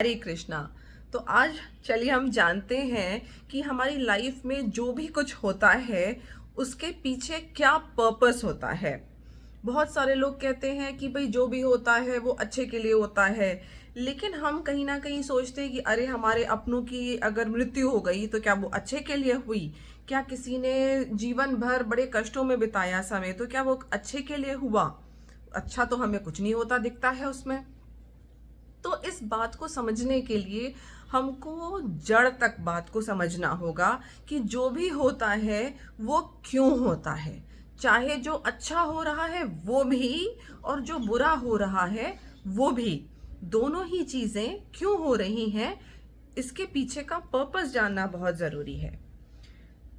हरे कृष्णा। तो आज चलिए हम जानते हैं कि हमारी लाइफ में जो भी कुछ होता है उसके पीछे क्या पर्पस होता है। बहुत सारे लोग कहते हैं कि भाई जो भी होता है वो अच्छे के लिए होता है, लेकिन हम कहीं ना कहीं सोचते हैं कि अरे हमारे अपनों की अगर मृत्यु हो गई तो क्या वो अच्छे के लिए हुई? क्या किसी ने जीवन भर बड़े कष्टों में बिताया समय, तो क्या वो अच्छे के लिए हुआ? अच्छा तो हमें कुछ नहीं होता दिखता है उसमें। तो इस बात को समझने के लिए हमको जड़ तक बात को समझना होगा कि जो भी होता है वो क्यों होता है। चाहे जो अच्छा हो रहा है वो भी और जो बुरा हो रहा है वो भी, दोनों ही चीजें क्यों हो रही हैं, इसके पीछे का पर्पस जानना बहुत जरूरी है।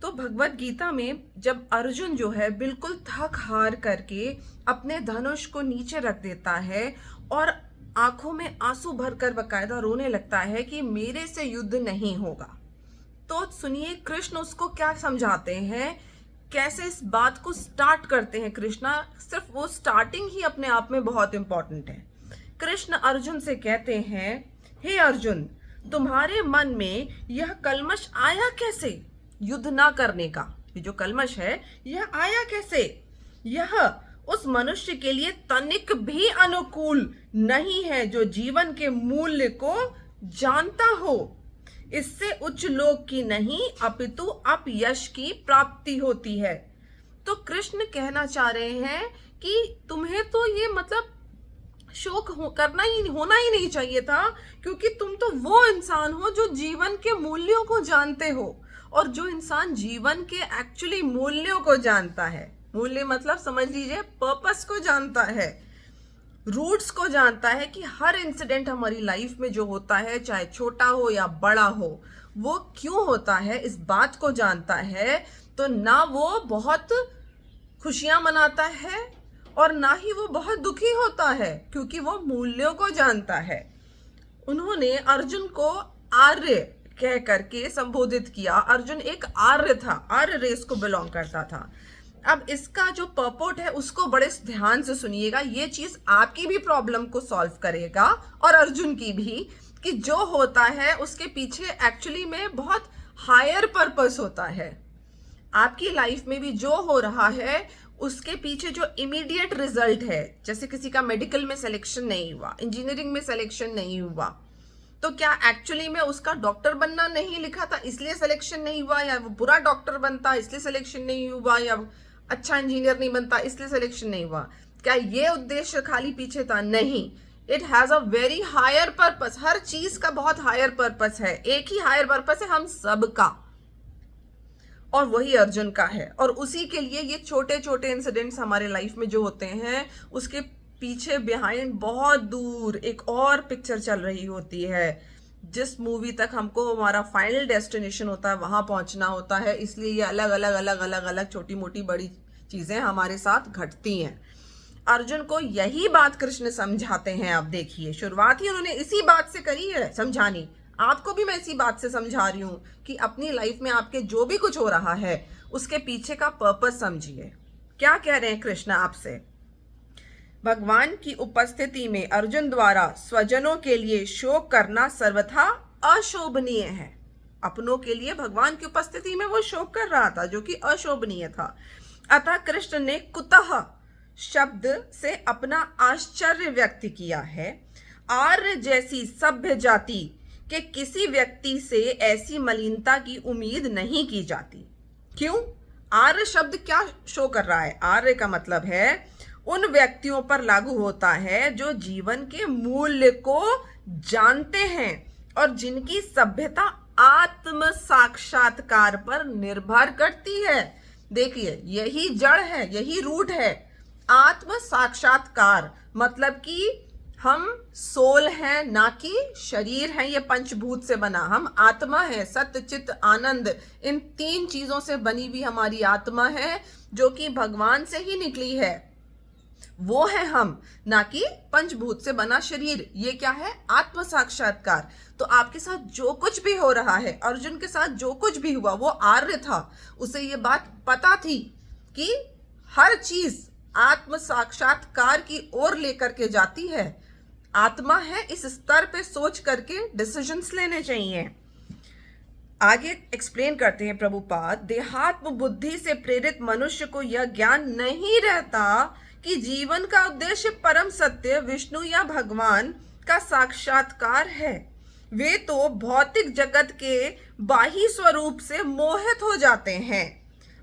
तो भगवत गीता में जब अर्जुन जो है बिल्कुल थक हार करके अपने धनुष को नीचे रख देता है और आंखों में आंसू भरकर बकायदा रोने लगता है कि मेरे से युद्ध नहीं होगा, तो सुनिए कृष्ण उसको क्या समझाते हैं, कैसे इस बात को स्टार्ट करते हैं। कृष्णा सिर्फ वो स्टार्टिंग ही अपने आप में बहुत इंपॉर्टेंट है। कृष्ण अर्जुन से कहते हैं, हे अर्जुन, तुम्हारे मन में यह कल्मश आया कैसे? युद्ध ना करने का ये जो कल्मश है यह आया कैसे? यह उस मनुष्य के लिए तनिक भी अनुकूल नहीं है जो जीवन के मूल्य को जानता हो। इससे उच्च लोक की नहीं अपितु अपयश की प्राप्ति होती है। तो कृष्ण कहना चाह रहे हैं कि तुम्हें तो ये मतलब करना ही होना ही नहीं चाहिए था, क्योंकि तुम तो वो इंसान हो जो जीवन के मूल्यों को जानते हो। और जो इंसान जीवन के एक्चुअली मूल्यों को जानता है, मूल्य मतलब समझ लीजिए पर्पस को जानता है, रूट्स को जानता है कि हर इंसिडेंट हमारी लाइफ में जो होता है चाहे छोटा हो या बड़ा हो वो क्यों होता है, इस बात को जानता है, तो ना वो बहुत खुशियां मनाता है और ना ही वो बहुत दुखी होता है, क्योंकि वो मूल्यों को जानता है। उन्होंने अर्जुन को आर्य कह करके संबोधित किया। अर्जुन एक आर्य था, आर्य रेस को बिलोंग करता था। अब इसका जो पर्पोट है उसको बड़े ध्यान से सुनिएगा, ये चीज आपकी भी प्रॉब्लम को सॉल्व करेगा और अर्जुन की भी, कि जो होता है उसके पीछे एक्चुअली में बहुत हायर पर्पस होता है। आपकी लाइफ में भी जो हो रहा है उसके पीछे जो इमीडिएट रिजल्ट है, जैसे किसी का मेडिकल में सिलेक्शन नहीं हुआ, इंजीनियरिंग में सिलेक्शन नहीं हुआ, तो क्या एक्चुअली में उसका डॉक्टर बनना नहीं लिखा था इसलिए सिलेक्शन नहीं हुआ, या वो बुरा डॉक्टर बनता इसलिए सिलेक्शन नहीं हुआ, या अच्छा इंजीनियर नहीं बनता इसलिए सिलेक्शन नहीं हुआ? क्या ये उद्देश्य खाली पीछे था? नहीं, it has a very higher purpose. हर चीज का बहुत हायर पर्पस है, एक ही हायर पर्पस है हम सबका, और वही अर्जुन का है। और उसी के लिए ये छोटे छोटे इंसिडेंट्स हमारे लाइफ में जो होते हैं उसके पीछे बिहाइंड बहुत दूर एक और पिक्चर चल रही होती है, जिस मूवी तक हमको हमारा फाइनल डेस्टिनेशन होता है वहां पहुंचना होता है। इसलिए ये अलग अलग अलग अलग अलग छोटी मोटी बड़ी चीजें हमारे साथ घटती हैं। अर्जुन को यही बात कृष्ण समझाते हैं। आप देखिए शुरुआत ही उन्होंने इसी बात से करी है समझानी। आपको भी मैं इसी बात से समझा रही हूं कि अपनी लाइफ में आपके जो भी कुछ हो रहा है उसके पीछे का पर्पस समझिए। क्या कह रहे हैं कृष्ण आपसे? भगवान की उपस्थिति में अर्जुन द्वारा स्वजनों के लिए शोक करना सर्वथा अशोभनीय है। अपनों के लिए भगवान की उपस्थिति में वो शोक कर रहा था जो कि अशोभनीय था। अतः कृष्ण ने कुतः शब्द से अपना आश्चर्य व्यक्त किया है। आर्य जैसी सभ्य जाति के किसी व्यक्ति से ऐसी मलिनता की उम्मीद नहीं की जाती। क्यों? आर्य शब्द क्या शो कर रहा है? आर्य का मतलब है उन व्यक्तियों पर लागू होता है जो जीवन के मूल्य को जानते हैं और जिनकी सभ्यता आत्म साक्षात्कार पर निर्भर करती है। देखिए यही जड़ है, यही रूट है। आत्म साक्षात्कार मतलब कि हम सोल हैं ना कि शरीर है, ये पंचभूत से बना। हम आत्मा है, सत्य चित्त आनंद, इन तीन चीजों से बनी हुई हमारी आत्मा है जो कि भगवान से ही निकली है। वो है हम, ना कि पंचभूत से बना शरीर। ये क्या है? आत्म साक्षात्कार। तो आपके साथ जो कुछ भी हो रहा है, अर्जुन के साथ जो कुछ भी हुआ, वो आर्य था, उसे ये बात पता थी कि हर चीज आत्म साक्षात्कार की ओर लेकर के जाती है। आत्मा है, इस स्तर पे सोच करके डिसीजंस लेने चाहिए। आगे एक्सप्लेन करते हैं प्रभुपाद, देहात्म बुद्धि से प्रेरित मनुष्य को यह ज्ञान नहीं रहता कि जीवन का उद्देश्य परम सत्य विष्णु या भगवान का साक्षात्कार है। वे तो भौतिक जगत के बाह्य स्वरूप से मोहित हो जाते हैं,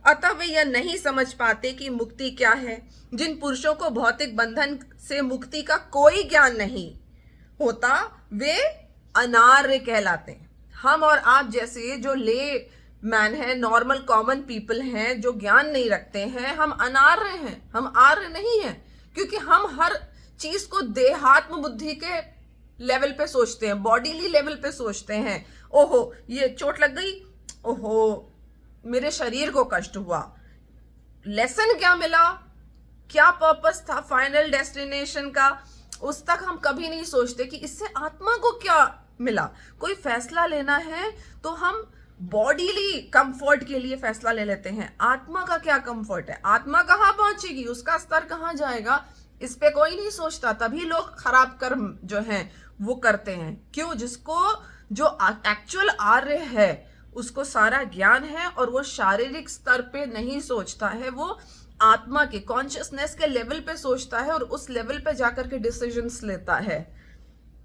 अतः वे यह नहीं समझ पाते कि मुक्ति क्या है। जिन पुरुषों को भौतिक बंधन से मुक्ति का कोई ज्ञान नहीं होता, वे अनार्य कहलाते हैं। हम और आप जैसे जो ले मैन है, नॉर्मल कॉमन पीपल हैं, जो ज्ञान नहीं रखते हैं, हम अनार्य हैं, हम आर्य नहीं हैं, क्योंकि हम हर चीज को देहात्म बुद्धि के लेवल पे सोचते हैं, बॉडीली लेवल पे सोचते हैं। ओहो ये चोट लग गई, ओहो मेरे शरीर को कष्ट हुआ। लेसन क्या मिला, क्या पर्पस था फाइनल डेस्टिनेशन का, उस तक हम कभी नहीं सोचते कि इससे आत्मा को क्या मिला। कोई फैसला लेना है तो हम बॉडीली कंफर्ट के लिए फैसला ले लेते हैं, आत्मा का क्या कंफर्ट है, आत्मा कहाँ पहुंचेगी, उसका स्तर कहाँ जाएगा, इस पे कोई नहीं सोचता। तभी लोग खराब कर्म जो हैं वो करते हैं। क्यों? जिसको जो एक्चुअल आर्य है उसको सारा ज्ञान है और वो शारीरिक स्तर पे नहीं सोचता है, वो आत्मा के कॉन्शियसनेस के लेवल पे सोचता है और उस लेवल पे जाकर के डिसीजंस लेता है।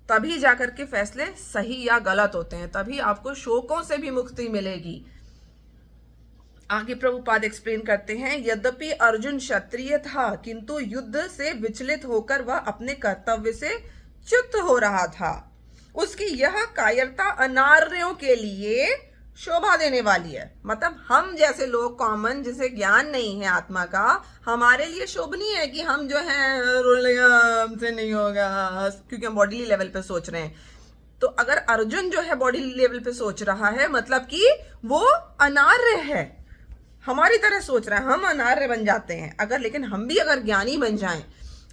तभी जाकर के फैसले सही या गलत होते हैं, तभी आपको शोकों से भी मुक्ति मिलेगी। आगे प्रभुपाद एक्सप्लेन करते हैं, यद्यपि अर्जुन क्षत्रिय था किंतु युद्ध से विचलित होकर वह अपने कर्तव्य से च्युत हो रहा था। उसकी यह कायरता अनार्यों के लिए शोभा देने वाली है। मतलब हम जैसे लोग कॉमन, जिसे ज्ञान नहीं है आत्मा का, हमारे लिए शोभनीय है कि हम जो है हमसे नहीं होगा, क्योंकि हम बॉडी लेवल पे सोच रहे हैं। तो अगर अर्जुन जो है बॉडी लेवल पे सोच रहा है, मतलब कि वो अनार्य है, हमारी तरह सोच रहा है, हम अनार्य बन जाते हैं। अगर लेकिन हम भी अगर ज्ञानी बन जाएं,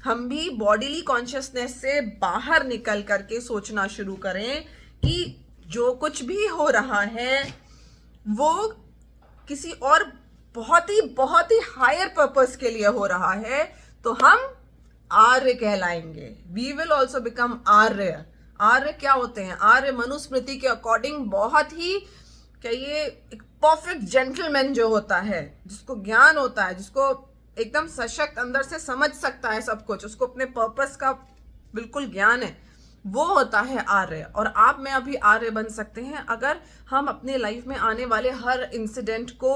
हम भी बॉडीली कॉन्शियसनेस से बाहर निकल करके सोचना शुरू करें कि जो कुछ भी हो रहा है वो किसी और बहुत ही हायर पर्पस के लिए हो रहा है, तो हम आर्य कहलाएंगे। वी विल ऑल्सो बिकम आर्य। आर्य क्या होते हैं? आर्य मनुस्मृति के अकॉर्डिंग बहुत ही कहिए एक परफेक्ट जेंटलमैन जो होता है, जिसको ज्ञान होता है, जिसको एकदम सशक्त अंदर से समझ सकता है सब कुछ, उसको अपने पर्पस का बिल्कुल ज्ञान है, वो होता है आर्य। और आप में अभी आर्य बन सकते हैं अगर हम अपने लाइफ में आने वाले हर इंसिडेंट को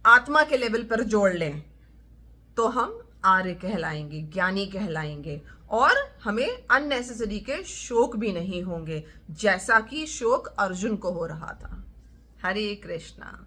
आत्मा के लेवल पर जोड़ लें, तो हम आर्य कहलाएंगे, ज्ञानी कहलाएंगे, और हमें अननेसेसरी के शोक भी नहीं होंगे, जैसा कि शोक अर्जुन को हो रहा था। हरे कृष्णा।